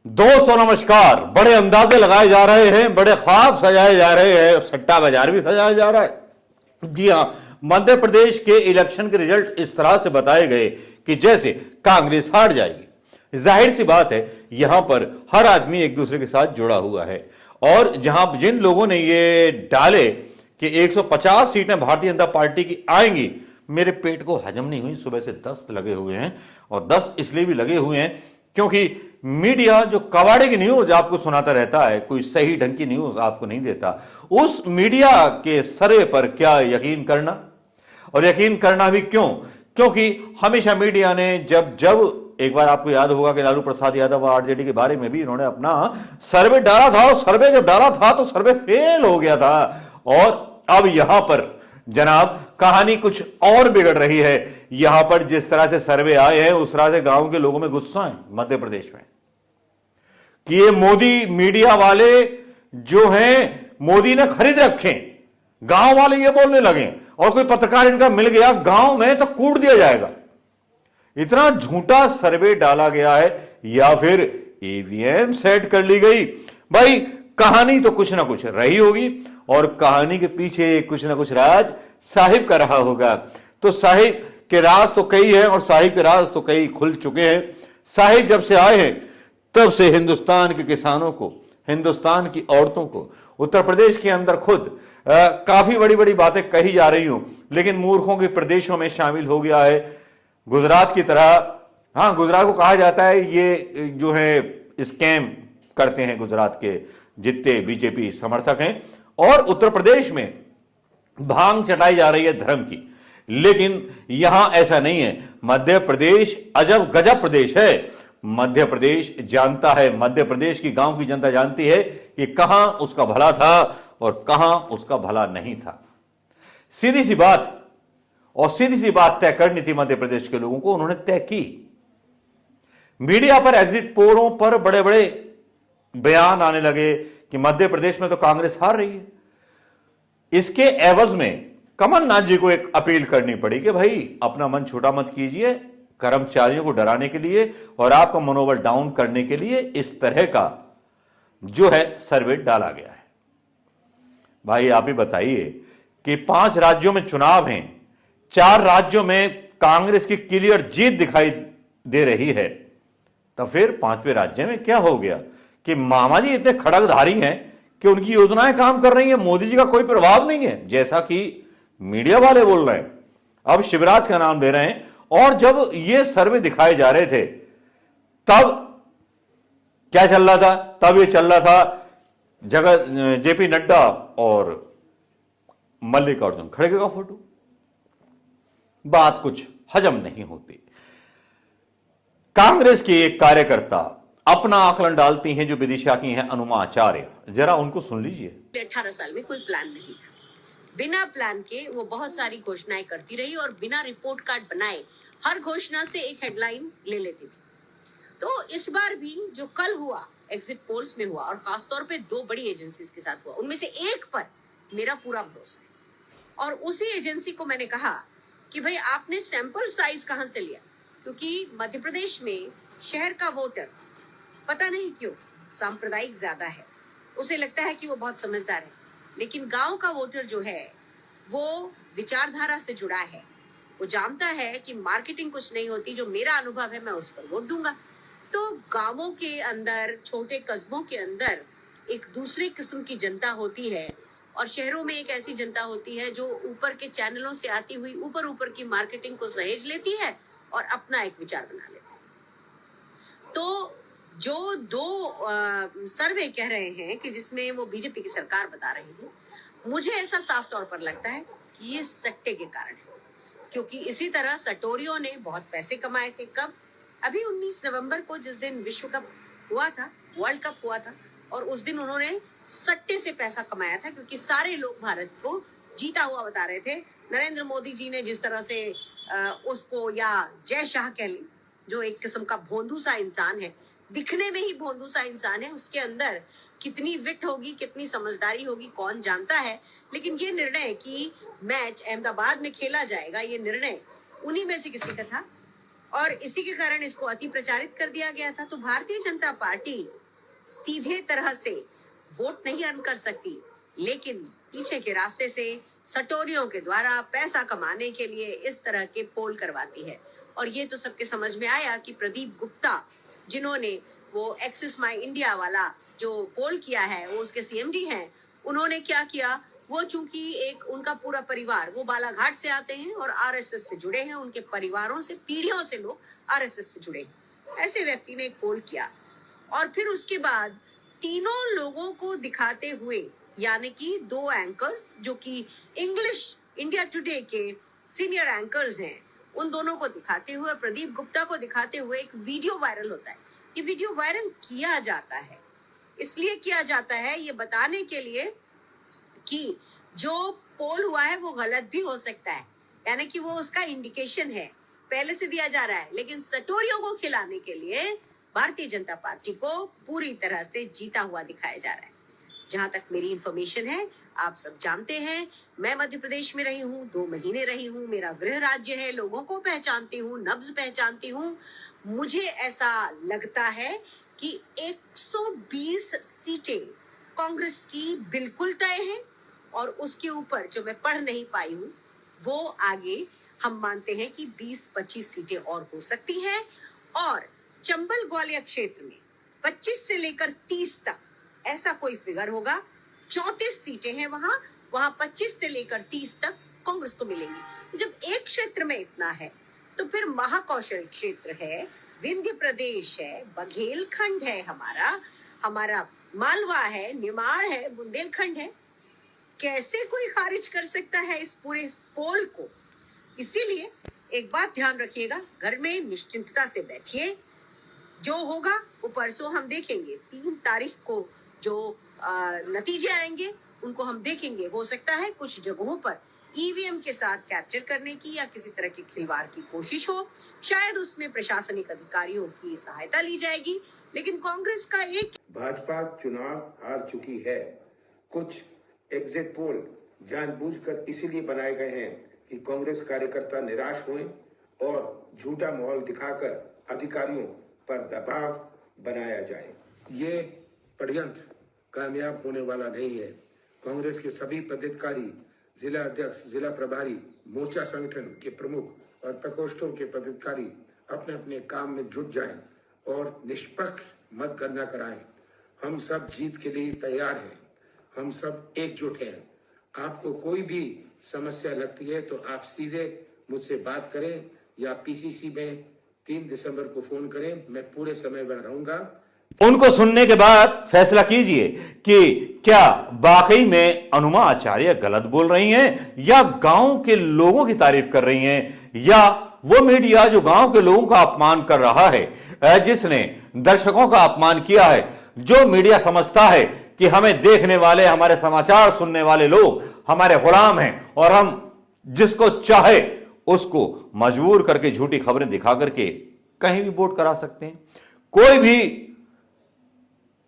दोस्तों नमस्कार। बड़े अंदाजे लगाए जा रहे हैं, बड़े ख्वाब सजाए जा रहे हैं, सट्टा बाजार भी सजाया जा रहा है। जी हां, मध्य प्रदेश के इलेक्शन के रिजल्ट इस तरह से बताए गए कि जैसे कांग्रेस हार जाएगी। जाहिर सी बात है, यहां पर हर आदमी एक दूसरे के साथ जुड़ा हुआ है और जहां जिन लोगों ने ये डाले कि 150 सीटें भारतीय जनता पार्टी की आएंगी, मेरे पेट को हजम नहीं हुई। सुबह से दस्त लगे हुए हैं और दस्त इसलिए भी लगे हुए हैं क्योंकि मीडिया जो कबाड़े की न्यूज आपको सुनाता रहता है, कोई सही ढंग की न्यूज आपको नहीं देता। उस मीडिया के सर्वे पर क्या यकीन करना, और यकीन करना भी क्यों? क्योंकि हमेशा मीडिया ने जब जब एक बार आपको याद होगा कि लालू प्रसाद यादव और आरजेडी के बारे में भी इन्होंने अपना सर्वे डाला था और सर्वे जब डाला था तो सर्वे फेल हो गया था। और अब यहां पर जनाब कहानी कुछ और बिगड़ रही है। यहां पर जिस तरह से सर्वे आए हैं उस तरह से गांव के लोगों में गुस्सा है मध्य प्रदेश में कि ये मोदी मीडिया वाले जो हैं मोदी ने खरीद रखे। गांव वाले ये बोलने लगे और कोई पत्रकार इनका मिल गया गांव में तो कूट दिया जाएगा। इतना झूठा सर्वे डाला गया है या फिर ईवीएम सेट कर ली गई। भाई कहानी तो कुछ ना कुछ रही होगी और कहानी के पीछे कुछ ना कुछ राज साहिब का रहा होगा। तो साहिब के राज तो कई हैं और साहिब के राज तो कई खुल चुके हैं। साहिब जब से आए हैं तब से हिंदुस्तान के किसानों को, हिंदुस्तान की औरतों को, उत्तर प्रदेश के अंदर खुद काफी बड़ी बड़ी बातें कही जा रही हूं, लेकिन मूर्खों के प्रदेशों में शामिल हो गया है गुजरात की तरह। हाँ, गुजरात को कहा जाता है ये जो है स्कैम करते हैं गुजरात के जितने बीजेपी समर्थक हैं, और उत्तर प्रदेश में भांग चटाई जा रही है धर्म की। लेकिन यहां ऐसा नहीं है। मध्य प्रदेश अजब गजब प्रदेश है। मध्य प्रदेश जानता है, मध्य प्रदेश की गांव की जनता जानती है कि कहां उसका भला था और कहां उसका भला नहीं था। सीधी सी बात, और सीधी सी बात तय करनी थी मध्य प्रदेश के लोगों को, उन्होंने तय की। मीडिया पर एग्जिट पोलों पर बड़े बड़े बयान आने लगे कि मध्य प्रदेश में तो कांग्रेस हार रही है। इसके एवज में कमलनाथ जी को एक अपील करनी पड़ी कि भाई अपना मन छोटा मत कीजिए। कर्मचारियों को डराने के लिए और आपका मनोबल डाउन करने के लिए इस तरह का जो है सर्वे डाला गया है। भाई आप ही बताइए कि 5 राज्यों में चुनाव हैं, 4 राज्यों में कांग्रेस की क्लियर जीत दिखाई दे रही है, तो फिर 5वें राज्य में क्या हो गया कि मामा जी इतने खड़गधारी हैं कि उनकी योजनाएं काम कर रही हैं, मोदी जी का कोई प्रभाव नहीं है, जैसा कि मीडिया वाले बोल रहे हैं। अब शिवराज का नाम ले रहे हैं। और जब ये सर्वे दिखाए जा रहे थे तब क्या चल रहा था? तब ये चल रहा था जगह जेपी नड्डा और मल्लिकार्जुन खड़गे का फोटो। बात कुछ हजम नहीं होती। कांग्रेस की एक कार्यकर्ता अपना आकलन डालती हैं जो विदिशा की हैं अनुमा आचार्य, जरा उनको सुन लीजिए। 18 साल में कोई प्लान नहीं था। बिना प्लान के वो बहुत सारी घोषणाएं करती रही और बिना रिपोर्ट कार्ड बनाए हर घोषणा से एक हेडलाइन ले लेती थी। तो इस बार भी जो कल हुआ एग्जिट पोल्स में हुआ और खासतौर पे 2 बड़ी एजेंसीज के साथ हुआ, उनमें से एक पर मेरा पूरा भरोसा है। और उसी एजेंसी को मैंने कहा कि भाई आपने सैंपल साइज कहां से लिया, क्योंकि मध्य प्रदेश में शहर का वोटर पता नहीं क्यों सांप्रदायिक ज्यादा है, उसे लगता है कि वो बहुत समझदार है, लेकिन गांव का वोटर जो है वो विचारधारा से जुड़ा है। वो जानता है कि मार्केटिंग कुछ नहीं होती, जो मेरा अनुभव है मैं उस पर वोट दूंगा। तो गांवों के अंदर, छोटे कस्बों के अंदर एक दूसरी किस्म की जनता होती है और शहरों में एक ऐसी जनता होती है जो ऊपर के चैनलों से आती हुई ऊपर की मार्केटिंग को सहेज लेती है और अपना एक विचार बना लेती है। तो जो 2 सर्वे कह रहे हैं कि जिसमें वो बीजेपी की सरकार बता रही है, मुझे ऐसा साफ तौर पर लगता है कि ये सट्टे के कारण है। क्योंकि इसी तरह सटोरियों ने बहुत पैसे कमाए थे। कब? अभी 19 नवंबर को, जिस दिन विश्व कप हुआ था, वर्ल्ड कप हुआ था, और उस दिन उन्होंने सट्टे से पैसा कमाया था, क्योंकि सारे लोग भारत को जीता हुआ बता रहे थे। नरेंद्र मोदी जी ने जिस तरह से उसको, या जय शाह कह लें, जो एक किस्म का भोंदू सा इंसान है, दिखने में ही भोंदू सा इंसान है, उसके अंदर कितनी विट होगी, कितनी समझदारी होगी, कौन जानता है। लेकिन ये निर्णय कि मैच अहमदाबाद में खेला जाएगा, ये निर्णय उन्हीं में से किसी का था और इसी के कारण इसको अति प्रचारित कर दिया गया था। तो भारतीय जनता पार्टी सीधे तरह से वोट नहीं अर्न कर सकती, लेकिन पीछे के रास्ते से सटोरियों के द्वारा पैसा कमाने के लिए इस तरह के पोल करवाती है। और ये तो सबके समझ में आया कि प्रदीप गुप्ता, जिन्होंने वो एक्सिस माई इंडिया वाला जो पोल किया है, वो उसके सीएमडी हैं, उन्होंने क्या किया, वो चूंकि एक उनका पूरा परिवार वो बालाघाट से आते हैं और आरएसएस से जुड़े हैं, उनके परिवारों से पीढ़ियों से लोग आरएसएस से जुड़े हैं, ऐसे व्यक्ति ने एक पोल किया और फिर उसके बाद तीनों लोगों को दिखाते हुए, यानी कि दो एंकर्स जो कि इंग्लिश इंडिया टुडे के सीनियर एंकर्स हैं, उन दोनों को दिखाते हुए, प्रदीप गुप्ता को दिखाते हुए एक वीडियो वायरल होता है। ये वीडियो वायरल किया जाता है, इसलिए किया जाता है ये बताने के लिए कि जो पोल हुआ है वो गलत भी हो सकता है, यानी कि वो उसका इंडिकेशन है, पहले से दिया जा रहा है, लेकिन सटोरियों को खिलाने के लिए भारतीय जनता पार्टी को पूरी तरह से जीता हुआ दिखाया जा रहा है। जहां तक मेरी इंफॉर्मेशन है, आप सब जानते हैं, मैं मध्य प्रदेश में रही हूँ, 2 महीने रही हूँ, मेरा गृह राज्य है, लोगों को पहचानती हूँ, नब्ज पहचानती हूँ। मुझे ऐसा लगता है कि 120 सीटें कांग्रेस की बिल्कुल तय हैं और उसके ऊपर जो मैं पढ़ नहीं पाई हूँ वो आगे हम मानते हैं कि 20-25 सीटें और हो सकती हैं। और चंबल ग्वालियर क्षेत्र में 25 से लेकर 30 तक ऐसा कोई फिगर होगा, 34 सीटें हैं वहां 25 से लेकर 30 तक कांग्रेस को मिलेंगी। तो जब एक क्षेत्र में इतना है तो फिर महाकौशल क्षेत्र है, विंध्य प्रदेश है, बघेलखंड है, हमारा मालवा है, निमाड़ है, बुंदेलखंड है, कैसे कोई खारिज कर सकता है इस पूरे पोल को। इसीलिए एक बात ध्यान रखिएगा, घर में निश्चिंतता से बैठिए, जो होगा वो परसों हम देखेंगे। 3 तारीख को जो नतीजे आएंगे उनको हम देखेंगे। हो सकता है कुछ जगहों पर ईवीएम के साथ कैप्चर करने की या किसी तरह के खिलवाड़ की कोशिश हो, शायद उसमें प्रशासनिक अधिकारियों की सहायता ली जाएगी, लेकिन कांग्रेस का एक भाजपा चुनाव हार चुकी है। कुछ एग्जिट पोल जानबूझकर इसीलिए बनाए गए हैं कि कांग्रेस कार्यकर्ता निराश हों और झूठा माहौल दिखाकर अधिकारियों पर दबाव बनाया जाए। ये षड्यंत्र कामयाब होने वाला नहीं है। कांग्रेस के सभी पदाधिकारी, जिला अध्यक्ष, जिला प्रभारी, मोर्चा संगठन के प्रमुख और प्रकोष्ठों के पदाधिकारी अपने अपने काम में जुट जाएं और निष्पक्ष मतगणना कराएं। हम सब जीत के लिए तैयार हैं, हम सब एकजुट हैं। आपको कोई भी समस्या लगती है तो आप सीधे मुझसे बात करें या पीसीसी में 3 दिसंबर को फोन करें, मैं पूरे समय में रहूंगा। उनको सुनने के बाद फैसला कीजिए कि क्या वाकई में अनुमा आचार्य गलत बोल रही हैं या गांव के लोगों की तारीफ कर रही हैं, या वो मीडिया जो गांव के लोगों का अपमान कर रहा है, जिसने दर्शकों का अपमान किया है, जो मीडिया समझता है कि हमें देखने वाले, हमारे समाचार सुनने वाले लोग हमारे गुलाम हैं और हम जिसको चाहे उसको मजबूर करके झूठी खबरें दिखा करके कहीं भी वोट करा सकते हैं, कोई भी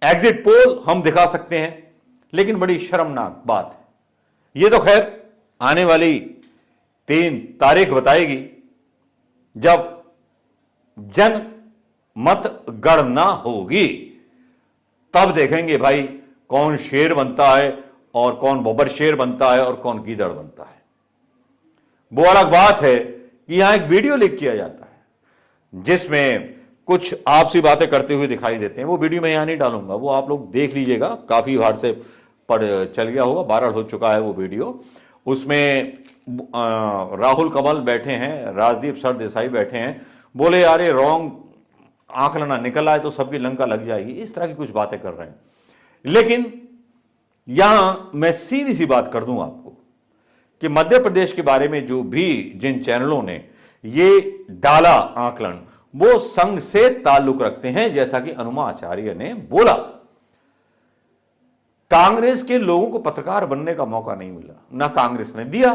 एग्जिट पोल हम दिखा सकते हैं। लेकिन बड़ी शर्मनाक बात है, यह तो खैर आने वाली 3 तारीख बताएगी, जब जन मत गणना होगी, तब देखेंगे भाई कौन शेर बनता है और कौन बब्बर शेर बनता है और कौन गीदड़ बनता है। वो अलग बात है कि यहां एक वीडियो लीक किया जाता है जिसमें कुछ आपसी बातें करते हुए दिखाई देते हैं। वो वीडियो मैं यहां नहीं डालूंगा, वो आप लोग देख लीजिएगा, काफी बार से पढ़ चल गया होगा, वायरल हो चुका है वो वीडियो। उसमें राहुल कमल बैठे हैं, राजदीप सरदेसाई बैठे हैं, बोले यार ये रॉन्ग आंकलन निकल आए तो सबकी लंका लग जाएगी, इस तरह की कुछ बातें कर रहे हैं। लेकिन यहां मैं सीधी सी बात कर दूं आपको कि मध्य प्रदेश के बारे में जो भी जिन चैनलों ने ये डाला आंकलन, वो संघ से ताल्लुक रखते हैं, जैसा कि अनुमा आचार्य ने बोला। कांग्रेस के लोगों को पत्रकार बनने का मौका नहीं मिला, ना कांग्रेस ने दिया।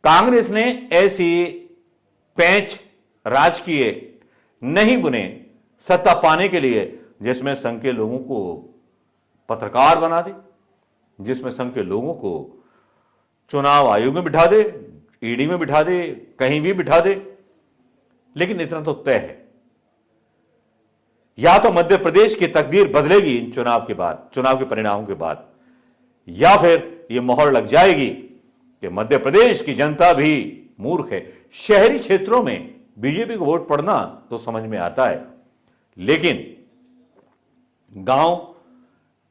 कांग्रेस ने ऐसी पैंच राजकीय नहीं बुने सत्ता पाने के लिए जिसमें संघ के लोगों को पत्रकार बना दे, जिसमें संघ के लोगों को चुनाव आयोग में बिठा दे, ईडी में बिठा दे, कहीं भी बिठा दे। लेकिन इतना तो तय है, या तो मध्य प्रदेश की तकदीर बदलेगी इन चुनाव के बाद, चुनाव के परिणामों के बाद, या फिर यह मोहर लग जाएगी कि मध्य प्रदेश की जनता भी मूर्ख है। शहरी क्षेत्रों में बीजेपी को वोट पड़ना तो समझ में आता है, लेकिन गांव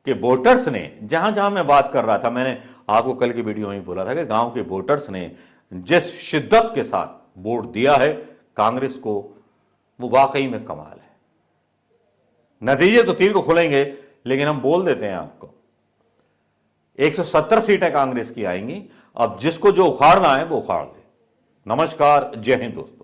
के वोटर्स ने, जहां जहां मैं बात कर रहा था, मैंने आपको कल की वीडियो में बोला था कि गांव के वोटर्स ने जिस शिद्दत के साथ वोट दिया है कांग्रेस को, वो वाकई में कमाल है। नतीजे तो तीर को खुलेंगे, लेकिन हम बोल देते हैं आपको 170 सीटें कांग्रेस की आएंगी। अब जिसको जो उखाड़ना है वो उखाड़ दे। नमस्कार, जय हिंद दोस्तों।